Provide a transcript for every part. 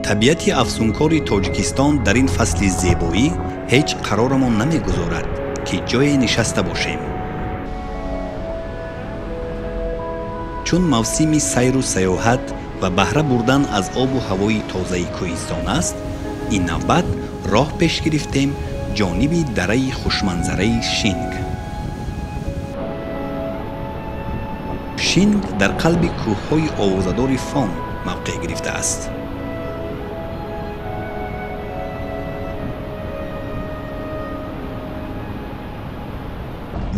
طبیعت افسونکار تاجیکستان در این فصل زیبایی هیچ قرارمان نمیگذارد که جای نشسته باشیم. چون موسم سیر و سیاحت و بهره بردن از آب و هوای تازه کوهستان است، این نوبت راه پیش گرفتیم جانب دره خوشمنظره شینگ. شینگ در قلب کوههای آوازدار فام موقع گرفته است.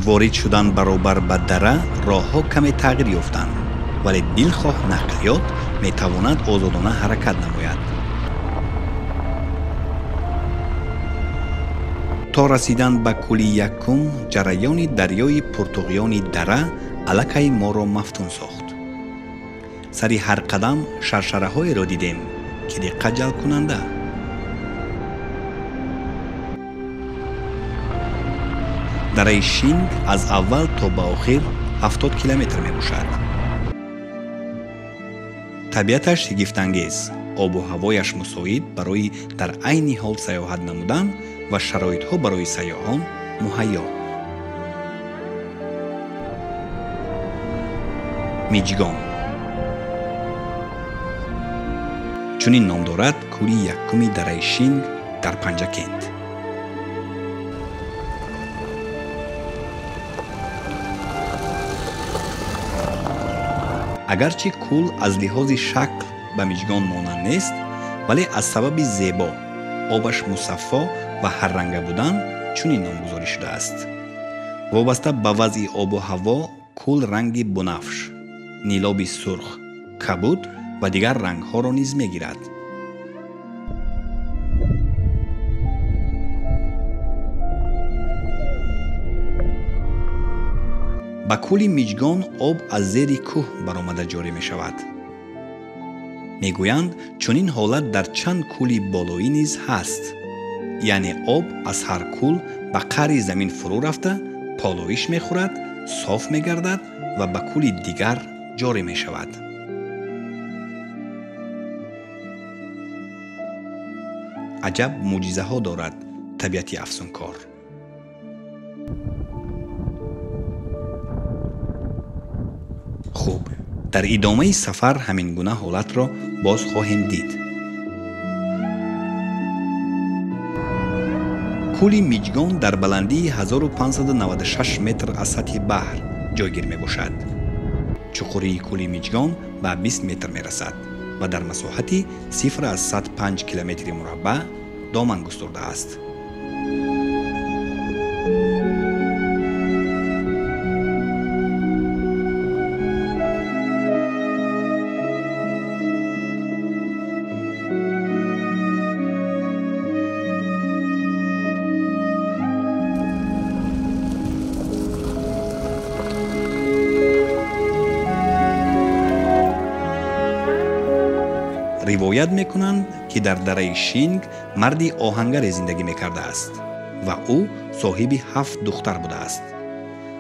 وارد شدن برابر به دره راهها کمی تغییر یافتند، ولی دلخواه نقلیات میتواند آزادانه حرکت نماید. تا رسیدن به کولی یکم، جریان دریای پرتغیان دره الکی ما را مفتون ساخت. سری هر قدم شرشره های را دیدیم که دقت جلب کننده. دره شینگ از اول تا به آخر 70 کیلومتر می باشد. طبیعتش شگفت‌انگیز، آب و هوایش مساعد برای در عین حال سیاحت نمودن و شرایط ها برای سیاحان مهیا. میجگان چنین نام دارد کوری یکمی دره شینگ در پنجکند. اگرچه کول از لحاظ شکل به میجگان مانند نیست، ولی از سبب زیبا، آبش مصفا و هر رنگه بودن چنین نامگذاری شده است. وابسته به وضع آب و هوا، کول رنگ بنفش، نیلابی سرخ، کبود و دیگر رنگ ها را نیز میگیرد. با کولی میجگان آب از زیر کوه برآمده جاری می شود. میگویند چنین حالت در چند کولی بالایی نیز هست، یعنی آب از هر کول به قعر زمین فرو رفته پالایش می خورد، صاف می گردد و به کولی دیگر جاری می شود. عجب معجزه ها دارد طبیعت افسونکار. خوب، در ادامه سفر همین گونه حالت را باز خواهیم دید. کولی میجگان در بلندی 1596 متر از سطح بحر جایگیر می باشد. چقوری کولی میجگان به 20 متر می رسد و در مساحتی 0.5 کیلومتر مربع دامن گسترده است. روایت میکنند که در دره شینگ مردی آهنگر زندگی میکرده است و او صاحب 7 دختر بوده است.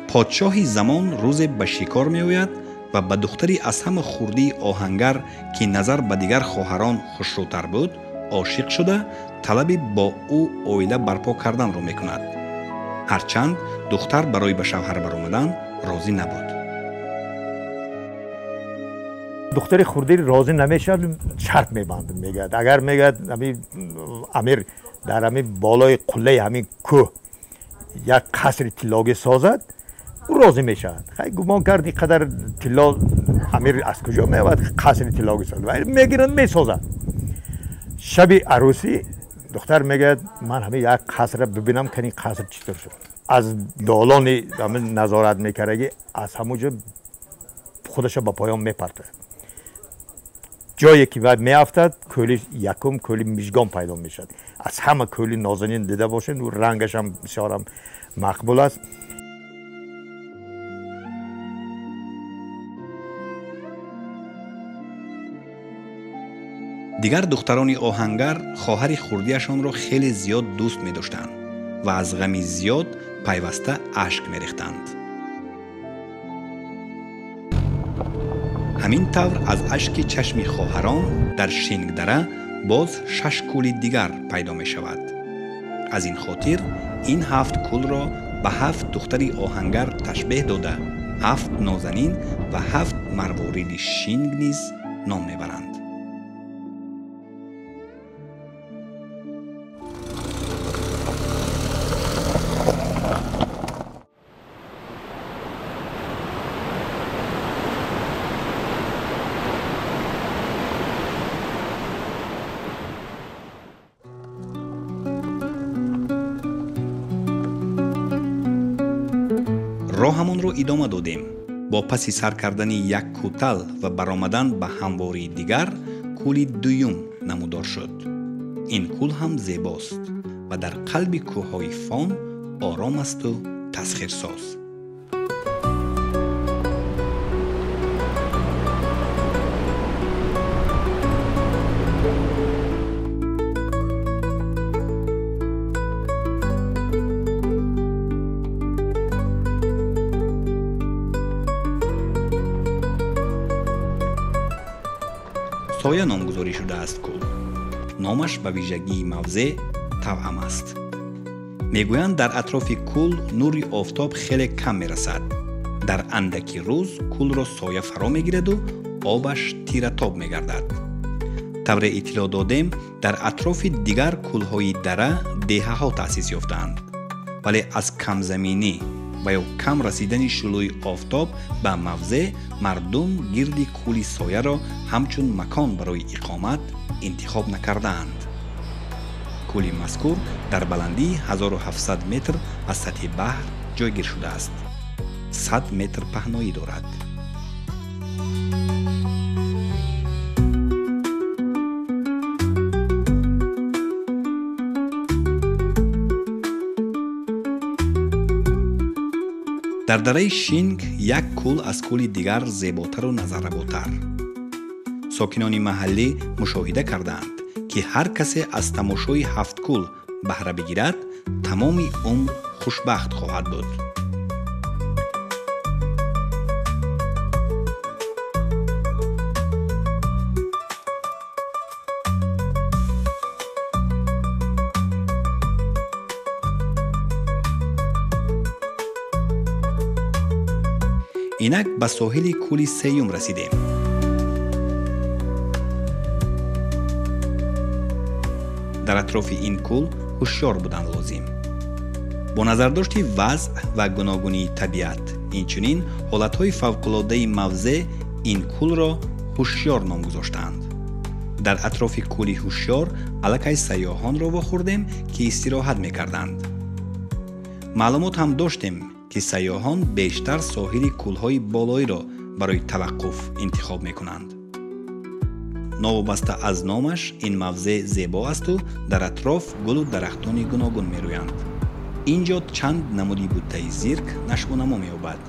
پادشاه زمان روز به شکار میآید و به دختری از همه خردی آهنگر که نظر به دیگر خواهران خوشروتر بود عاشق شده طلب با او عائله برپا کردن را میکند. هرچند دختر برای به شوهر برآمدن راضی نبود. دختر خردی راضی نمیشد، شرط میبند. میگد اگر میگد امیر در همین بالای قله همین کوه یک قصر طلاگی سازد، او راضی میشد. خیلی گمان کرد اینقدر طلا امیر از کجا میاد قصر طلاگی سازد، ولی میگیرند میسازد. شب عروسی دختر میگد من همین یک قصر ببینم که این قصر چطور شد. از دالان همین نظارت میکرد، از همونجا خودش به پایان میپرته. جایی که بعد میافتد کولی یکم کولی میجگان پیدا میشد. از همه کولی نازنین دیده باشین و رنگش هم بسیار مقبول است. دیگر دختران آهنگر خواهر خردیشان را خیلی زیاد دوست می داشتند و از غمی زیاد پیوسته اشک می ریختند. همین طور از اشک چشم خواهران در شینگ دره боз 6 кӯли дигар пайдо мешавад. аз ин хотир ин 7 кӯлро ба 7 духтари оҳангар ташбеҳ дода 7 нозанин ва 7 марвориди шинг низ ном мебаранд. роҳамонро идома додем. бо паси сар кардани як кӯтал ва баромадан ба ҳамвории дигар кӯли дуюм намудор шуд. ин кӯл ҳам зебост ва дар қалби кӯҳҳои фон ором асту тасхирсоз. соя номгузорӣ шудааст кӯл. номаш ба вижагии мавзеъ тавъам аст. мегӯянд дар атрофи кӯл нури офтоб хеле кам мерасад. дар андаки рӯз кӯлро соя фаро мегираду обаш тиратоб мегардад. тавре иттилоъ додем, дар атрофи дигар кӯлҳои дара деҳаҳо таъсис ёфтаанд, вале аз камзаминӣ ва ё кам расидани шулӯи офтоб ба мавзеъ мардум гирди кӯли сояро ҳамчун макон барои иқомат интихоб накардаанд. кӯли мазкур дар баландии 1700 метр аз сатҳи баҳр ҷойгир шудааст. 100 метр паҳноӣ дорад. дар дараи шинг як кӯл аз кӯли дигар зеботару назарработар. сокинони маҳаллӣ мушоҳида кардаанд, ки ҳар касе аз тамошои 7 кӯл баҳра бигирад, тамоми умр хушбахт хоҳад буд. инак ба соҳили кӯли сеюм расидем. дар атрофи ин кӯл ҳушёр будан лозим. бо назардошти вазъ ва гуногунии табиат, инчунин ҳолатҳои фавқулоддаи мавзеъ ин кӯлро ҳушёр ном гузоштаанд. дар атрофи кӯли ҳушёр аллакай сайёҳонро вохӯрдем, ки истироҳат мекарданд. маълумот ҳам доштем, ки сайёҳон бештар соҳили кӯлҳои болоиро барои таваққуф интихоб мекунанд. новобаста аз номаш ин мавзеъ зебо асту дар атроф гулу дарахтони гуногун мерӯянд. ин ҷо чанд намуди буттаи зирк нашвунамо меёбад.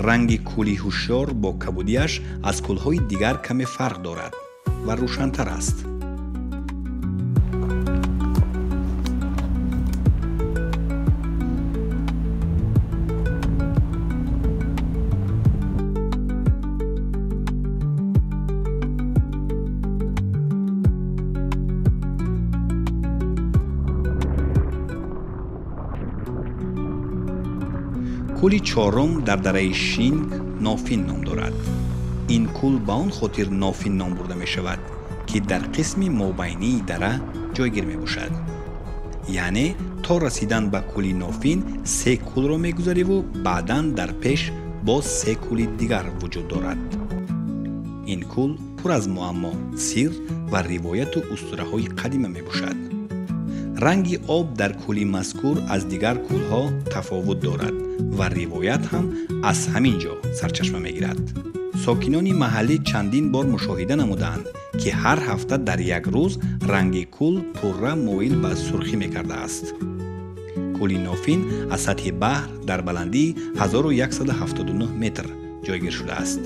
ранги кӯли ҳушёр бо кабудиаш аз кӯлҳои дигар каме фарқ дорад ва рӯшантар аст. кӯли чорум дар дараи шинг нофин ном дорад. ин кӯл ба он хотир нофин ном бурда мешавад, ки дар қисми мобайнии дара ҷойгир мебошад. яъне то расидан ба кӯли нофин 3 кӯлро мегузариву баъдан дар пеш боз 3 кӯли дигар вуҷуд дорад. ин кӯл пур аз муаммо, сир ва ривояту устураҳои қадима мебошад. ранги об дар кӯли мазкур аз дигар кӯлҳо тафовут дорад ва ривоят ҳам аз ҳамин ҷо сарчашма мегирад. сокинони маҳаллӣ чандин бор мушоҳида намудаанд, ки ҳар ҳафта дар як рӯз ранги кӯл пурра моил ба сурхӣ мекардааст. кӯли нофин аз сатҳи баҳр дар баландии 1179 метр ҷойгир шудааст.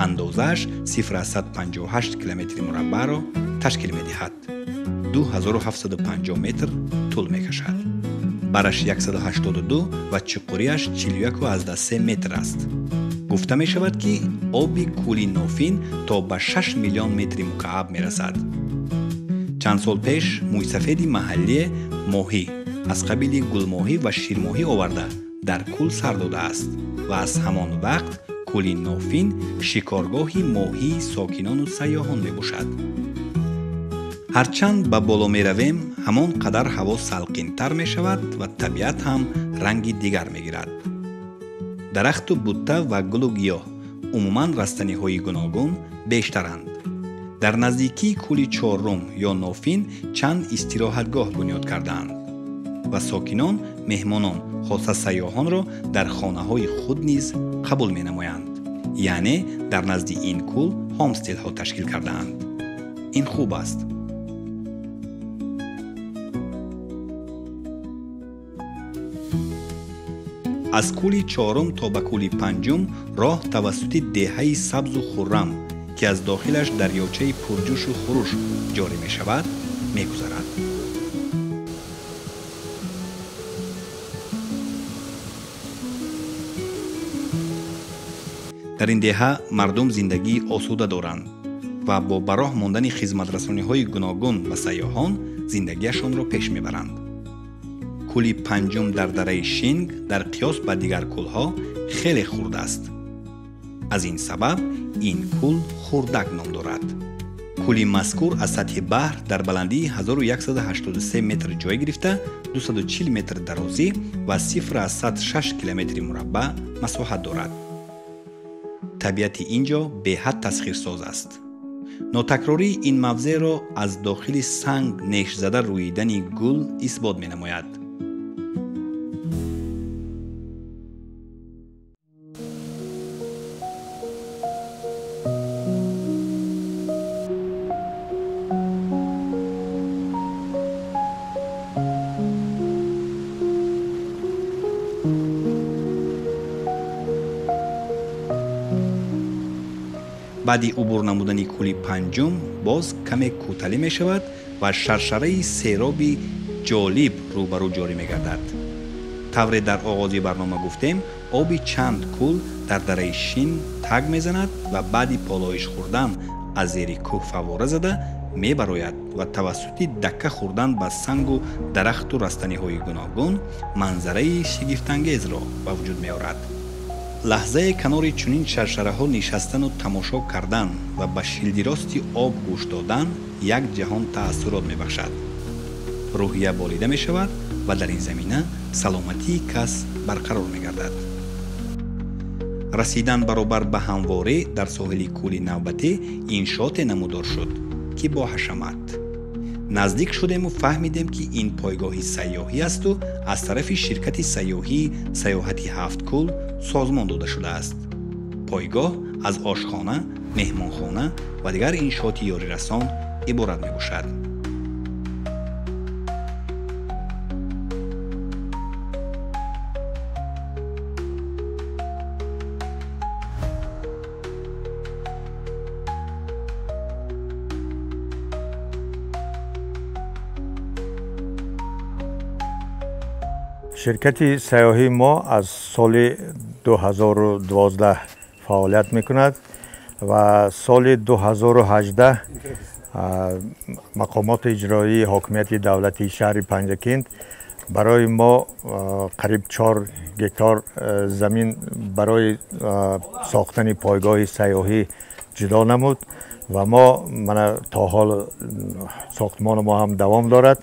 андозааш 0,158 километри мураббаъро ташкил медиҳад. 2750 метр тӯл мекашад. бараш 182 ва чуқуриаш 41,3 метр аст. гуфта мешавад, ки оби кӯли нофин то ба 6 миллион метри мукааб мерасад чанд сол пеш мӯйсафеди маҳаллӣ моҳӣ аз қабили гулмоҳӣ ва ширмоҳӣ оварда дар кӯл сар додааст ва аз ҳамон вақт кӯли нофин шикоргоҳи моҳии сокинону сайёҳон мебошад. ҳарчанд ба боло меравем, ҳамон қадар ҳаво салқинтар мешавад ва табиат ҳам ранги дигар мегирад. дарахту бутта ва гулу гиёҳ умуман растаниҳои гуногун бештаранд. дар наздикии кӯли чорум ё нофин чанд истироҳатгоҳ бунёд кардаанд ва сокинон меҳмонон хоса сайёҳонро дар хонаҳои худ низ қабул менамоянд, яъне дар назди ин кӯл ҳомстедҳо ташкил кардаанд. ин хуб аст. аз кӯли чорум то ба кӯли панҷум роҳ тавассути деҳаи сабзу хуррам ки аз дохилаш дарёчаи пурҷӯшу хуруш ҷорӣ мешавад мегузарад. дар ин деҳа мардум зиндагии осуда доранд ва бо ба роҳ мондани хизматрасониҳои гуногун ба сайёҳон зиндагиашонро пеш мебаранд. кӯли панҷум дар дараи Шинг дар қиёс ба дигар кӯлҳо хеле хурд аст. аз ин сабаб ин кӯл хурдак ном дорад. кӯли мазкур аз сатҳи баҳр дар баландии 1183 метр ҷой гирифта 240 метр дарозӣ ва 0,6 километри мураббаъ масоҳат дорад. табиати ин ҷо беҳад тасхирсоз аст. нотакрории ин мавзеъро аз дохили санг нешзада рӯидани гул исбот менамояд. баъди убур намудани кӯли панҷум боз каме кӯталӣ мешавад ва шаршараи сероби ҷолиб рӯбарӯ ҷорӣ мегардад. тавре дар оғози барнома гуфтем, оби чанд кӯл дар дараи Шин так мезанад ва баъди полоиш хӯрдан аз зери кӯҳ фаввора зада мебарояд ва тавассути дакка хӯрдан ба сангу дарахту растаниҳои гуногун манзараи шигифтангезро ба вуҷуд меорад. лаҳзае канори чунин шаршараҳо нишастану тамошо кардан ва ба шилдирости об гӯш додан як ҷаҳон таассурот мебахшад. рӯҳия болида мешавад ва дар ин замина саломатии кас барқарор мегардад. расидан баробар ба ҳамворӣ дар соҳили кӯли навбатӣ иншооте намудор шуд ки бо ҳашамат. наздик шудему фаҳмидем ки ин пойгоҳи сайёҳӣ асту аз тарафи ширкати сайёҳии сайёҳати ҳафткӯл созмон дода шудааст. пойгоҳ аз ошхона, меҳмонхона ва дигар иншооти ёрирасон иборат мебошад. ширкати сайёҳии мо аз соли 2012 фаъолият мекунад ва соли 2018 мақомоти иҷроии ҳокимияти давлати шаҳри Панҷакент барои мо қариб 4 гектар замин барои сохтани пойгоҳи сайёҳӣ ҷудо намуд ва мо то ҳол сохтмони мо ҳам давом дорад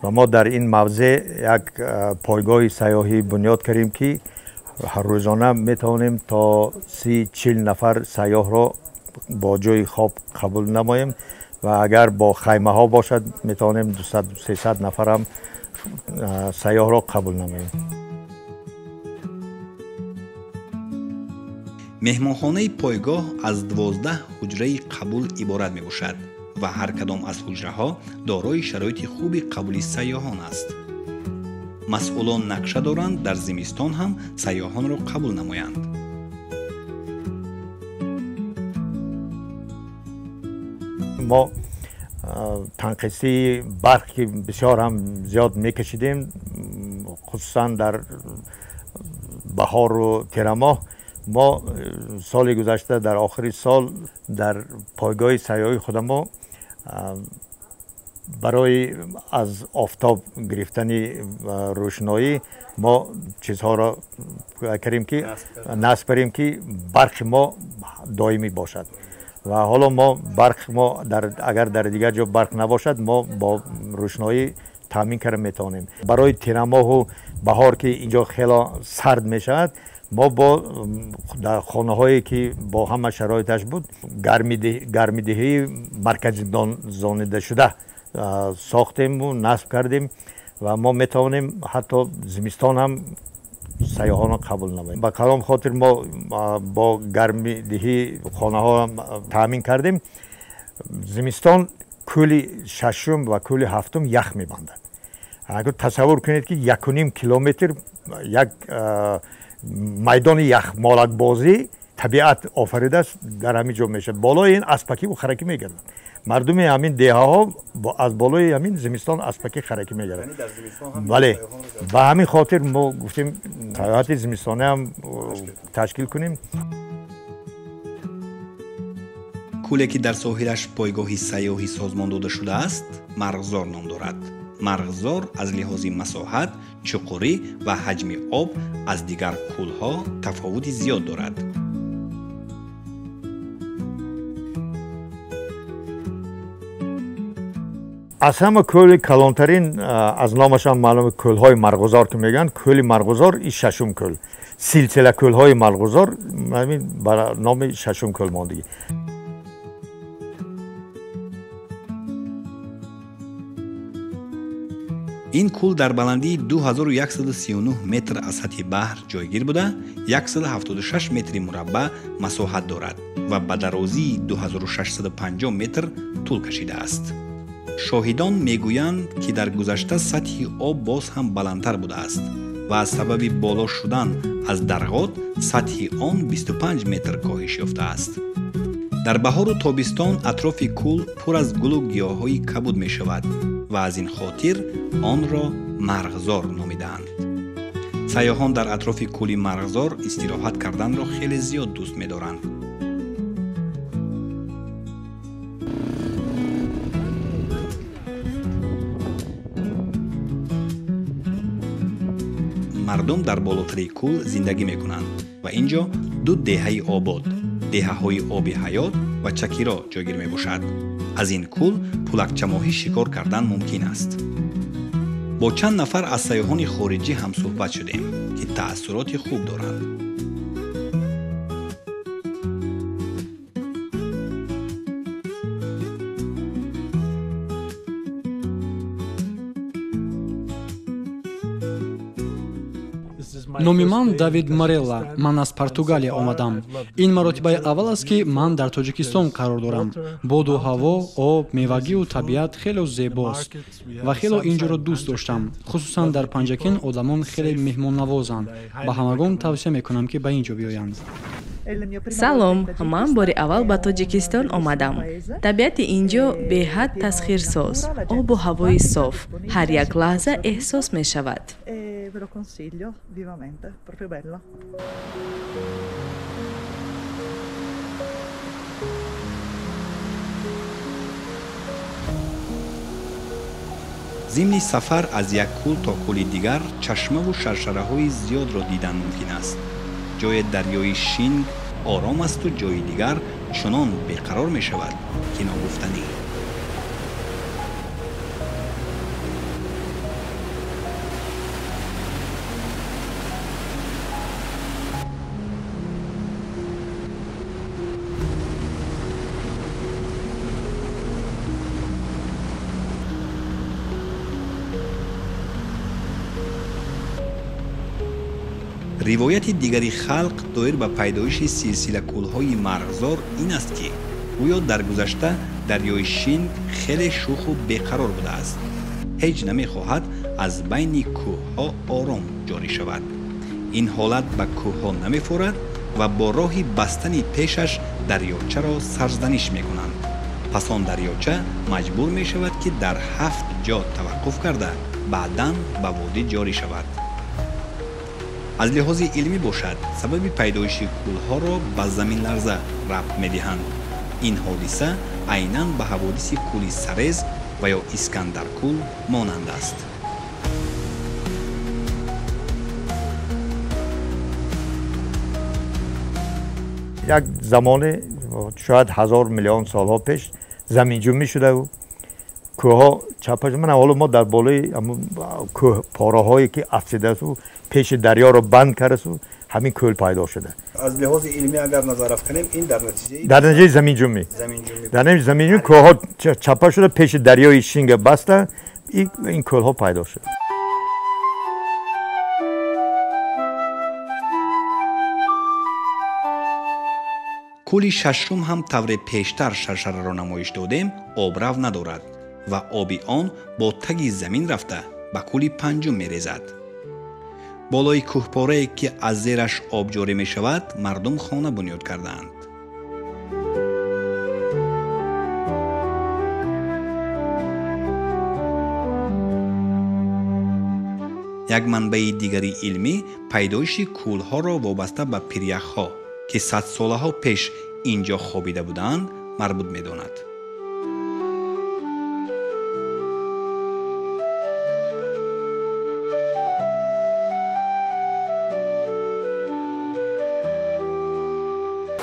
ва мо дар ин мавзеъ як пойгоҳи сайёҳӣ бунёд кардем ки ҳаррӯзона метавонем то 30-40 нафар сайёҳро бо ҷои хоб қабул намоем ва агар бо хаймаҳо бошад метавонем 200-300 нафарам сайёҳро қабул намоем. меҳмонхонаи пойгоҳ аз 12 ҳуҷраи қабул иборат мебошад ва ҳар кадом аз ҳуҷраҳо дорои шароити хуби қабули сайёҳон аст. масъулон нақша доранд дар зимистон ҳам сайёҳонро қабул намоянд. мо танқисии барқ ки бисёр ҳам зиёд мекашидем, хусусан дар баҳору тирамоҳ. мо соли гузашта дар охири сол дар пойгоҳи сайёҳии худамо برای از آفتاب گرفتن روشنایی ما چیزها را کردیم که نصب کردیم که برق ما دائمی باشد و حالا ما برق ما اگر در دیگر جا برق نباشد ما با روشنایی تامین کردن میتونیم. برای تیرماه و بهار که اینجا خیلی سرد میشد ما با در خانه هایی که با همه شرایطش بود گرمیدهی مرکزی زانیده شده ساختیم و نصب کردیم و ما میتونیم حتی زمستان هم سیاحان قبول نماییم. با کدام خاطر ما با گرمیدهی خانه ها هم تامین کردیم. زمستان کلی ششم و کلی هفتم یخ میبندد. اگر تصور کنید که 1.5 کیلومتر یک میدان یخ مالک بازی طبیعت آفریده است در همین جا میشه. بالای این اسپکی و خرکی میگردن. مردم همین دیه ها از بالای همین زمستان اسپکی خرکی میگردن. ولی به همین خاطر ما گفتیم سیاحت زمستانه هم تشکیل کنیم. کوله که در ساحلش پایگاهی سیاحی سازمان داده شده است مرغزار نام دارد. مرغزار از لحاظ مساحت، چقوری و حجم آب از دیگر کولها تفاوتی زیاد دارد. از همه کل کلانترین از نامش هم معلوم کلهای مرغزار که میگن کل مرغزار این ششم کل. سلسله کلهای مرغزار برای نام ششم کل ماندگی. این کول در بلندی 2139 متر از سطح بحر جایگیر بوده 176 متر مربع مساحت دارد و به درازی 2650 متر طول کشیده است. شاهدان میگویند که در گذشته سطح آب باز هم بلندتر بوده است و از سبب بالا شدن از درغات سطح آن 25 متر کاهش یافته است. در بهار و تابستان اطراف کول پر از گل و گیاهای کبود می شود و از این خاطر آن را مرغزار نامیدند. سیاحان در اطراف کولی مرغزار استراحت کردن را خیلی زیاد دوست می دارند. مردم در بالاتری کول زندگی می کنند و اینجا دو دهه آباد، دهه های آب حیات و چکیرا جایگیر می باشد. از این کول پولکچه ماهی شکار کردن ممکن است. با چند نفر از سیاحان خارجی هم صحبت شدیم که تأثیرات خوب دارند. номи ман Давид Морелла. Ман аз Португалия омадам. Ин маротибаи аввал аст ки ман дар Тоҷикистон қарор дорам. Боду ҳаво, об, мевагию табиат хело зебост ва хело инҷоро дӯст доштам. Хусусан дар Панҷакин одамон хеле меҳмоннавозанд. Ба ҳамагон тавсия мекунам ки ба ин ҷо биёянд. салом, ман бори аввал ба Тоҷикистон омадам. Табиати инҷо беҳад тасхирсоз, обу ҳавои соф, ҳар як лаҳза эҳсос мешавад. Ve lo consiglio vivamente, proprio bello. ضمن سفر از یک کول تا کولی دیگر چشمه و شرشره‌های زیاد را دیدن ممکن است. جای دریای شینگ آرام است و جای دیگر چنان بیقرار می شود که ناگفتنی. روایت دیگری خلق دایر به پیدایش سلسله کولهای مرغزار این است که گویا در گذشته دریای شینگ خیلی شوخ و بیقرار بوده است. هیچ نمیخواهد از بین کوهها آرام جاری شود. این حالت به کوهها نمیفورد و با راهی بستن پیشش دریاچه را سرزنش میکنند. پس آن دریاچه مجبور می شود که در 7 جا توقف کرده بعداً به وادی جاری شود. از لحاظ علمی باشد سبب پیدایش کولها را به زمین لرزه ربط می‌دهند. این حادثه عیناً به حوادث کولی سرز ва ё Искандаркул монанд аст. як замоне шояд 1000 миллион солҳо пеш заминҷунбӣ шуда буд. кӯҳҳо чапаш мана ҳоло мо дар болои кӯҳ пораҳое ки афсидасу пеши дарёро банд кардасу ҳамин кӯл пайдо шуда. аз лиҳози илмӣ агар назар афканем ин дар натиҷаи заминҷунбӣ дар натиҷаи заминҷунбӣ кӯҳҳо чапа шуда пеши дарёи шинга баста ин кӯлҳо пайдо шуда. кӯли шашум ҳам тавре пештар шаршараро намоиш додем обрав надорад ва оби он бо таги замин рафта ба кӯли панҷум мерезад. болои кӯҳпорае ки аз зераш об ҷорӣ мешавад мардум хона бунёд кардаанд. як манбаи дигари илмӣ пайдоиши кӯлҳоро вобаста ба пиряхҳо ки садсолаҳо пеш инҷо хобида буданд марбут медонад.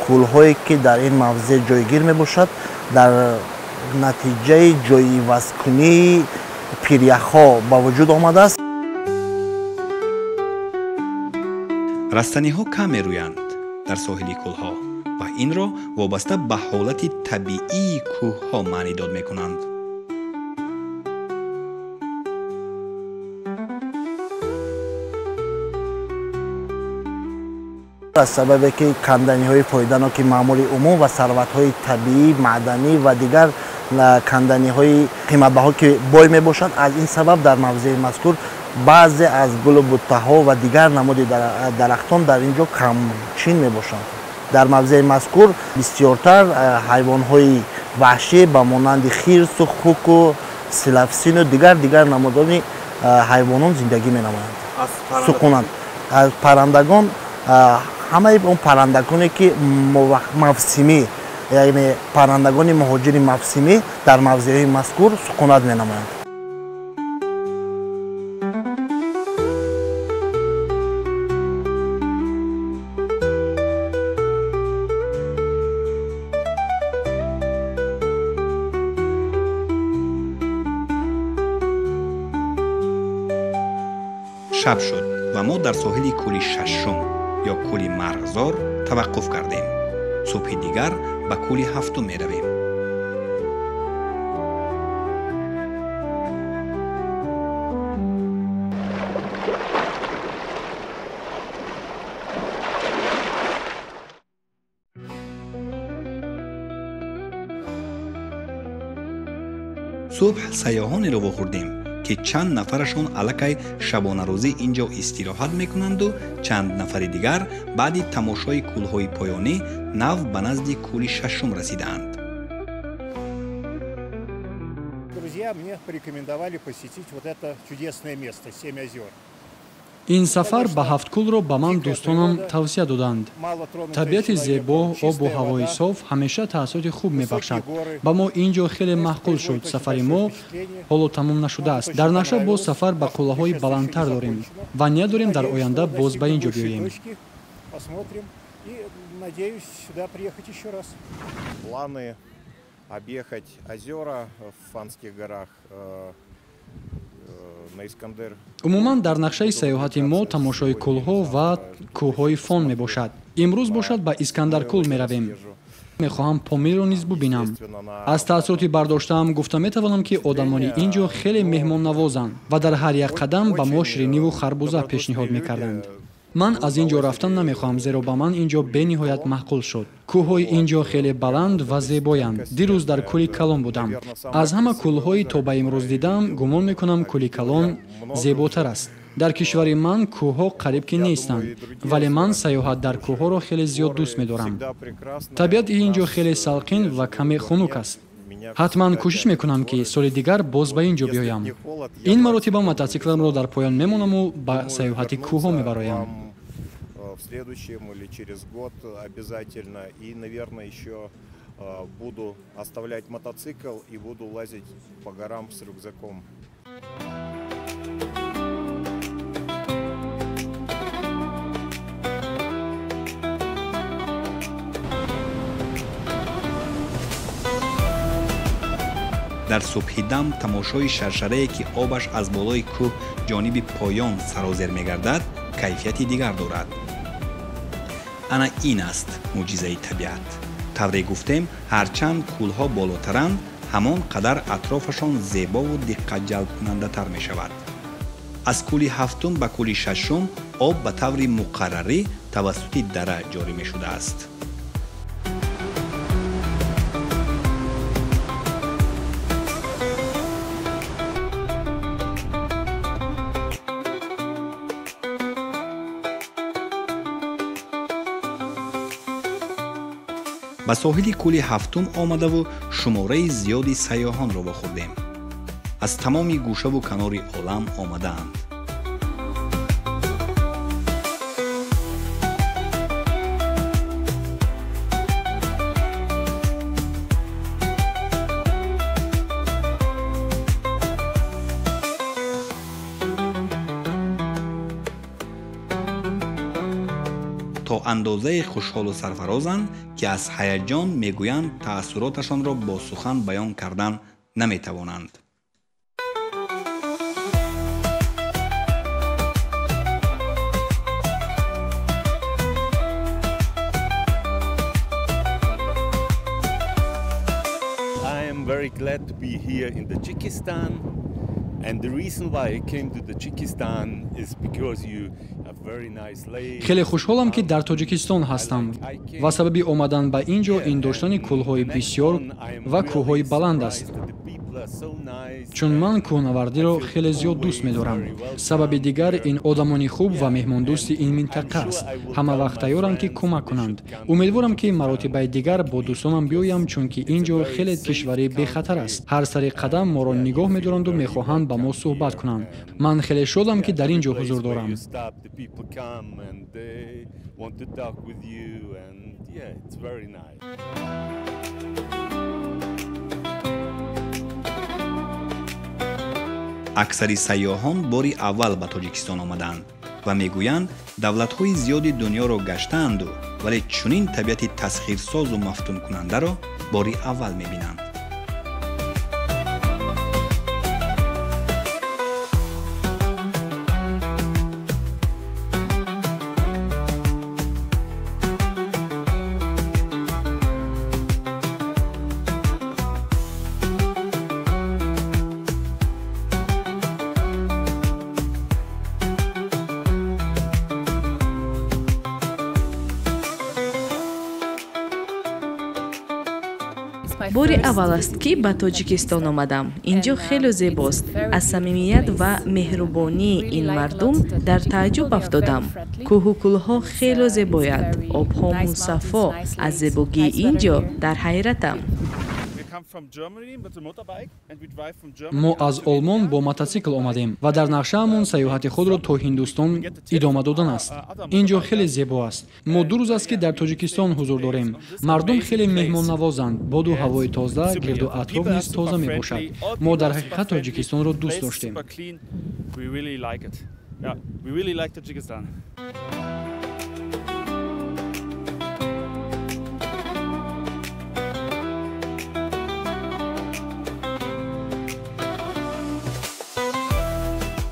кӯлҳое ки дар ин мавзеъ ҷойгир мебошад дар натиҷаи ҷойивазкунии пиряхҳо ба вуҷуд омадааст. растаниҳо кам мерӯянд дар соҳили кӯлҳо ва инро вобаста ба ҳолати табиии кӯҳҳо маънӣ дод мекунанд. аз сабабе ки канданиҳои пойданоки маъмури умум ва сарватҳои табиӣ, маъданӣ ва дигар канданиҳои қиматбаҳо ки бой мебошад, аз ин сабаб дар мавзеъи мазкур баъзе аз гулу буттаҳо ва дигар намуди дарахтон дар ин ҷо камчин мебошанд. дар мавзеъи мазкур бисёртар ҳайвонҳои ваҳшӣ ба монанди хирсу хуку силафсину дигар намудони ҳайвонон зиндагӣ менамоянд. сукунанд. аз паррандагон ҳамаи он паррандагоне ки мавсимӣ, яъне паррандагони муҳоҷири мавсимӣ дар мавзеъҳои мазкур сукунат менамоянд. шаб шуд ва мо дар соҳили кӯли шашум ё кӯли марғзор таваққуф кардем. субҳи дигар ба кӯли ҳафтум меравем. субҳ сайёҳонеро вохӯрдем ки чанд нафарашон аллакай шабонарӯзӣ инҷо истироҳат мекунанду чанд нафари дигар баъди тамошои кӯлҳои поёнӣ нав ба назди кӯли шашум расидаанд. Друзья мне порекомендовали посетить вот это чудесное место, 7 озер. ин сафар ба ҳафткӯлро ба ман дӯстонам тавсия доданд. табиати зебо, обу ҳавои соф ҳамеша таъссуроти хуб мебахшад. ба мо ин ҷо хеле маъқул шуд. сафари мо ҳоло тамом нашудааст. дар наша боз сафар ба қуллаҳои баландтар дорем ва ният дорем дар оянда боз ба ин ҷо биёем. Планы объехать озера в Фанских горах. умуман дар нақшаи саёҳати мо тамошои кӯлҳо ва кӯҳҳои фон мебошад. имрӯз бошад ба Искандаркул меравем. мехоҳам Помирро низ бубинам. аз таъссуроти бардоштаам гуфта метавонам ки одамони ин ҷо хеле меҳмоннавозанд ва дар ҳар як қадам ба мо шириниву харбуза пешниҳод мекарданд. ман аз ин ҷо рафтан намехоҳам, зеро ба ман ин ҷо бениҳоят маъқул шуд. кӯҳҳои ин ҷо хеле баланд ва зебоянд. дирӯз дар кӯли калон будам. аз ҳама кӯлҳои то ба имрӯз дидам, гумон мекунам кӯли калон зеботар аст. дар кишвари ман кӯҳҳо қариб ки нестанд, вале ман саёҳат дар кӯҳҳоро хеле зиёд дӯст медорам. табиати ин ҷо хеле салқин ва каме хунук аст. ҳатман кӯшиш мекунам ки соли дигар боз ба ин ҷо биёям. ин маротиба мотоцикламро дар поён мемонаму ба саёҳати кӯҳҳо мебароям. В следующем или через год обязательно. И, наверное, еще буду оставлять мотоцикл и буду лазить по горам с рюкзаком. дар субҳи дам тамошои шаршарае ки обаш аз болои кӯҳ ҷониби поён сарозер мегардад кайфияти дигар дорад. ана ин аст мӯъҷизаи табиат. тавре гуфтем, ҳарчанд кӯлҳо болотаранд, ҳамон қадар атрофашон зебову диққатҷалбкунандатар мешавад. аз кӯли ҳафтум ба кӯли шашум об ба таври муқаррарӣ тавассути дара ҷорӣ мешудааст. ба соҳили кӯли ҳафтум омадаву шумораи зиёди сайёҳонро вохӯрдем. аз тамоми гӯшаву канори олам омадаанд. то андозае хушҳолу сарфарозанд ки аз ҳаяҷон мегӯянд таассуроташонро бо сухан баён кардан наметавонанд. I am very glad to be here in Tajikistan. And the reason why I came to Tajikistan is because you have very nice lake. خیلی خوشحالم که در تاجیکستان هستم و سبب آمدن به اینجا این داشتن کوههای بسیار و کوههای بلند است. چون من کوهنوردی را خیلی زیاد دوست می‌دارم. سبب دیگر این آدمانی خوب و مهماندوست این منطقه است. همه وقت تیارند که کمک کنند. امیدوارم که مراتب دیگر با دوستانم بیایم چون که اینجا خیلی کشوری بی خطر است. هر سری قدم ما را نگاه می‌دارند و می‌خواهند با ما صحبت کنند. من خیلی شادم که در اینجا حضور دارم. аксари сайёҳон бори аввал ба тоҷикистон омаданд ва мегӯянд давлатҳои зиёди дунёро гаштаанду вале чунин табиати тасхирсозу мафтункунандаро бори аввал мебинанд. бори аввал аст ки ба тоҷикистон омадам. инҷо хеле зебост. аз самимият ва меҳрубонии ин мардум дар тааҷҷуб афтодам. кӯҳу кӯлҳо хеле зебоянд. обҳо мусаффо. аз зебогии инҷо дар ҳайратам. мо аз олмон бо мототсикл омадем ва дар нақшаамон сайёҳати худро то ҳиндустон идома додан аст. инҷо хеле зебо аст. мо 2 рӯз аст ки дар тоҷикистон ҳузур дорем. мардум хеле меҳмоннавозанд. боду ҳавои тоза, гирду атроф низ тоза мебошад. мо дар ҳақиқат тоҷикистонро дӯст доштем.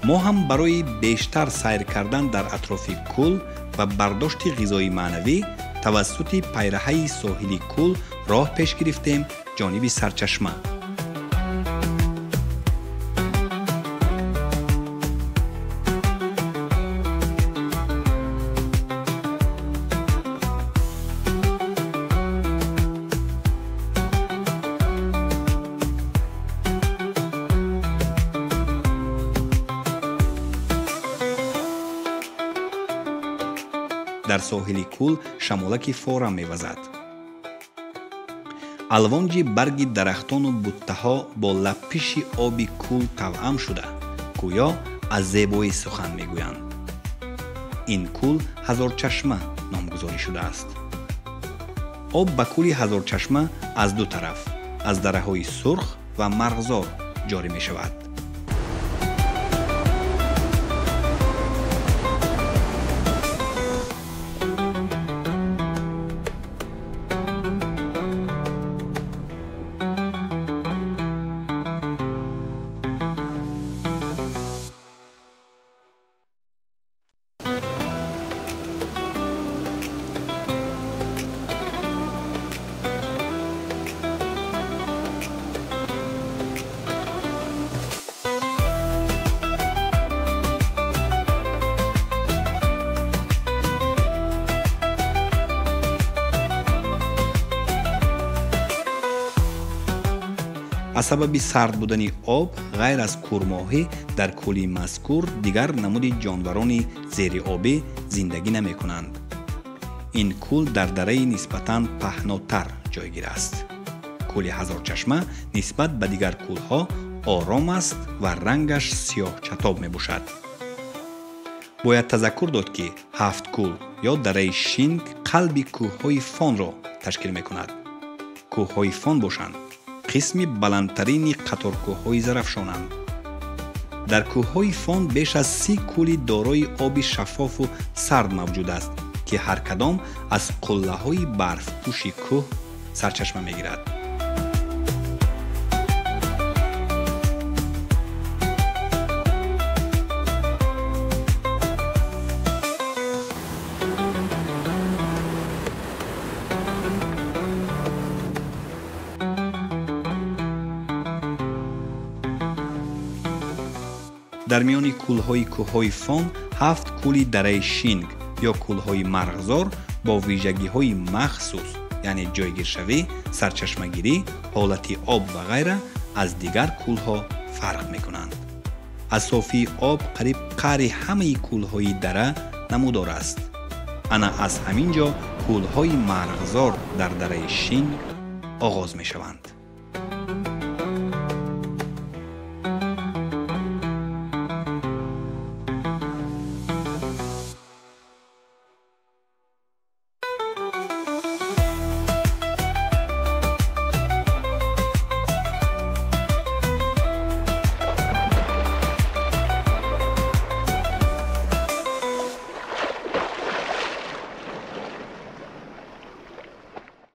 мо ҳам барои бештар сайр кардан дар атрофи кӯл ва бардошти ғизои маънавӣ тавассути пайраҳаи соҳили кӯл роҳ пеш гирифтем ҷониби сарчашма. дар соҳили кӯл шамолаки фора мевазад. алвонҷи барги дарахтону буттаҳо бо лаппиши оби кӯл тавъам шуда гӯё аз зебоӣ сухан мегӯянд. ин кӯл ҳазорчашма номгузорӣ шудааст. об ба кӯли ҳазорчашма аз ду тараф аз дараҳои сурх ва марғзор ҷорӣ мешавад. аз сабаби сард будани об ғайр аз курмоҳӣ дар кӯли мазкур дигар намуди ҷонварони зериобӣ зиндагӣ намекунанд. ин кӯл дар дараи нисбатан паҳнотар ҷойгир аст. кӯли ҳазорчашма нисбат ба дигар кӯлҳо ором аст ва рангаш сиёҳчатоб мебошад. бояд тазаккур дод ки ҳафт кӯл ё дараи шинг қалби кӯҳҳои фонро ташкил мекунад. кӯҳҳои фон бошанд қисми баландтарини қаторкӯҳҳои зарафшонанд. дар кӯҳҳои фон беш аз 30 кӯли дорои оби шаффофу сард мавҷуд аст ки ҳар кадом аз қуллаҳои барфпӯши кӯҳ сарчашма мегирад. дар миёни кӯлҳои кӯҳҳои фон 7 кӯли дараи шинг ё кӯлҳои марғзор бо вижагиҳои махсус яъне ҷойгиршавӣ, сарчашмагирӣ, ҳолати об ва ғайра аз дигар кӯлҳо фарқ мекунанд. аз софии об қариб қаъри ҳамаи кӯлҳои дара намудор аст. ана аз ҳамин ҷо кӯлҳои марғзор дар дараи шинг оғоз мешаванд.